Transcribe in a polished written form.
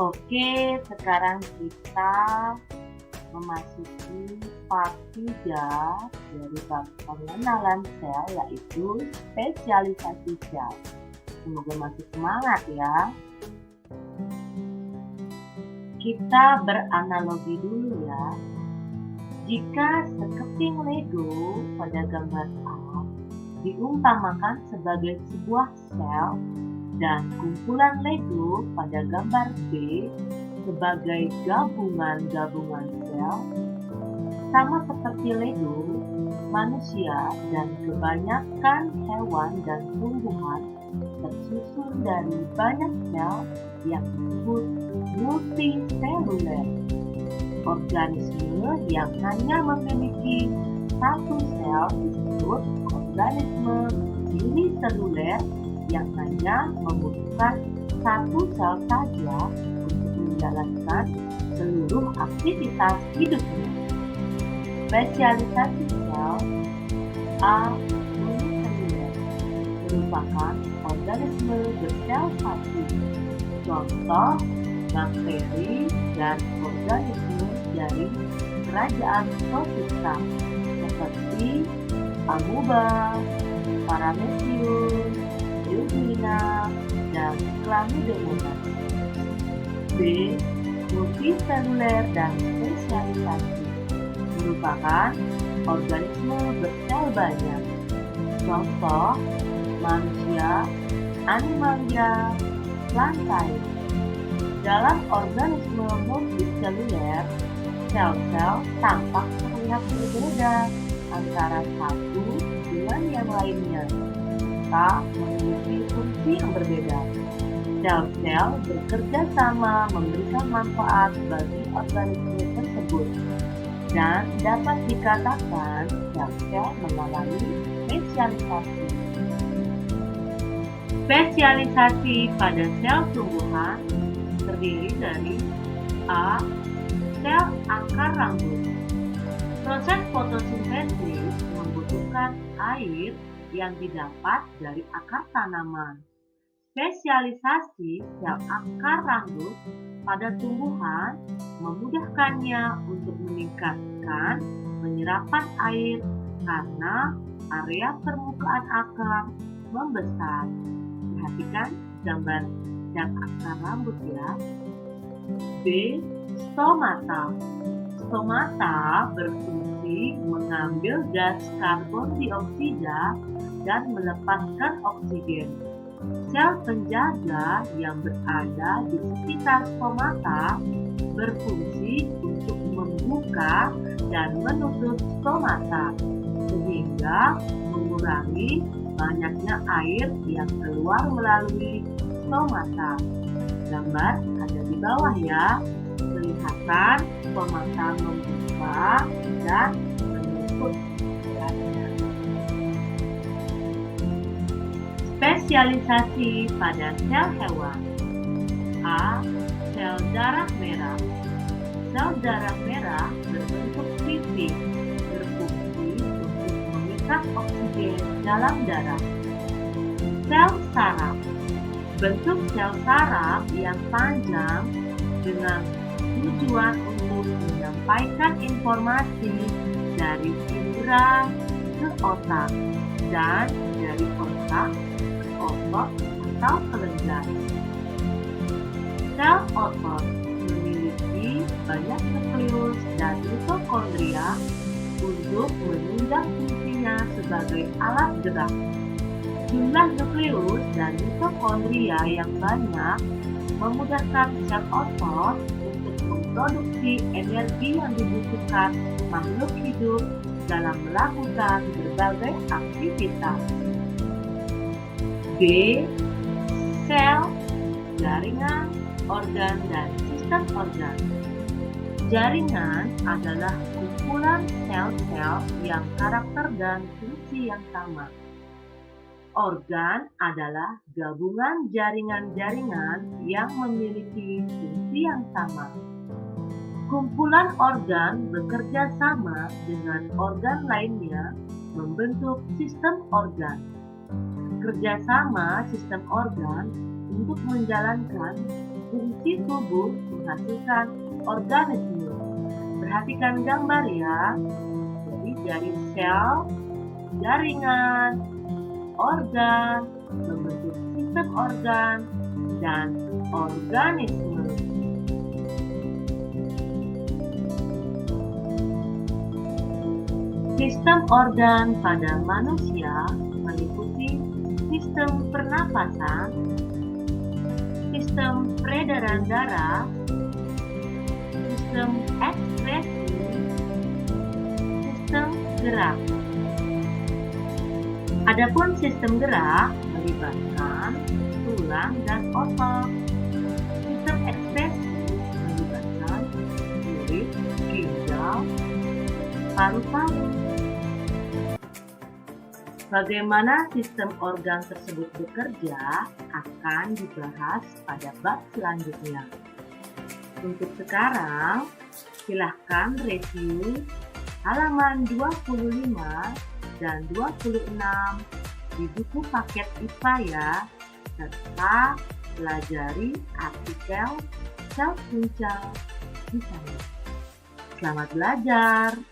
Oke, sekarang kita memasuki part 3 dari bab pengenalan sel, yaitu spesialisasi sel. Semoga masih semangat ya. Kita beranalogi dulu ya. Jika sekeping Lego pada gambar A diumpamakan sebagai sebuah sel dan kumpulan Lego pada gambar B sebagai gabungan-gabungan sel, sama seperti Lego, manusia dan kebanyakan hewan dan tumbuhan tersusun dari banyak sel yang disebut multiseluler. Organisme yang hanya memiliki satu sel disebut organisme uniseluler yang hanya membutuhkan satu sel saja untuk menjalankan seluruh aktivitas hidupnya. Spesialisasi sel A. Uniseluler merupakan organisme bersel satu. Contoh bakteri dan organisme dari kerajaan protista seperti amuba, paramecium, eugenia, dan chlamydomonas. B. Multiseluler dan spesialisasi merupakan organisme bersel banyak. Contoh manusia, animalia, plantae. Dalam organisme multiseluler, sel-sel tampak terlihat berbeda antara satu dengan yang lainnya, serta memiliki fungsi yang berbeda. Sel-sel bekerja sama memberikan manfaat bagi organisme tersebut, dan dapat dikatakan sel-sel mengalami spesialisasi. Spesialisasi pada sel tumbuhan terdiri dari A. Sel akar rambut. Proses fotosintesis membutuhkan air yang didapat dari akar tanaman. Spesialisasi sel akar rambut pada tumbuhan memudahkannya untuk meningkatkan penyerapan air karena area permukaan akar membesar. Perhatikan gambar sel akar rambut ya. B. Stomata. Stomata berfungsi mengambil gas karbon dioksida dan melepaskan oksigen. Sel penjaga yang berada di sekitar stomata berfungsi untuk membuka dan menutup stomata sehingga mengurangi banyaknya air yang keluar melalui stomata. Gambar ada di bawah ya. Kelihatan stomata membuka dan menutup stomata. Spesialisasi pada sel hewan. A. Sel darah merah. Sel darah merah berbentuk pipih, berfungsi untuk mengikat oksigen dalam darah. Sel saraf. Bentuk sel saraf yang panjang dengan tujuan untuk menyampaikan informasi dari indera ke otak dan dari otak ke otot atau kelenjar. Sel otot memiliki banyak nukleus dan mitokondria untuk menunjang fungsinya sebagai alat gerak. Jumlah nukleus dan mitokondria yang banyak memudahkan sel otot untuk memproduksi energi yang dibutuhkan makhluk hidup dalam melakukan berbagai aktivitas. B. Sel, jaringan, organ, dan sistem organ. Jaringan adalah kumpulan sel-sel yang karakter dan fungsi yang sama. Organ adalah gabungan jaringan-jaringan yang memiliki fungsi yang sama. Kumpulan organ bekerja sama dengan organ lainnya membentuk sistem organ. Kerjasama sistem organ untuk menjalankan Fungsi tubuh menghasilkan organisme. Perhatikan gambar ya. Jadi dari sel, jaringan, organ, membentuk sistem organ, dan organisme. Sistem organ pada manusia meliputi sistem pernapasan, sistem peredaran darah, sistem ekspresi, sistem gerak. Adapun sistem gerak melibatkan tulang dan otot. Sistem ekspresi melibatkan kulit, ginjal, paru-paru. Bagaimana sistem organ tersebut bekerja akan dibahas pada bab selanjutnya. Untuk sekarang, silahkan review halaman 25 dan 26 di buku paket IPA ya, serta pelajari artikel sel punca di sana. Selamat belajar!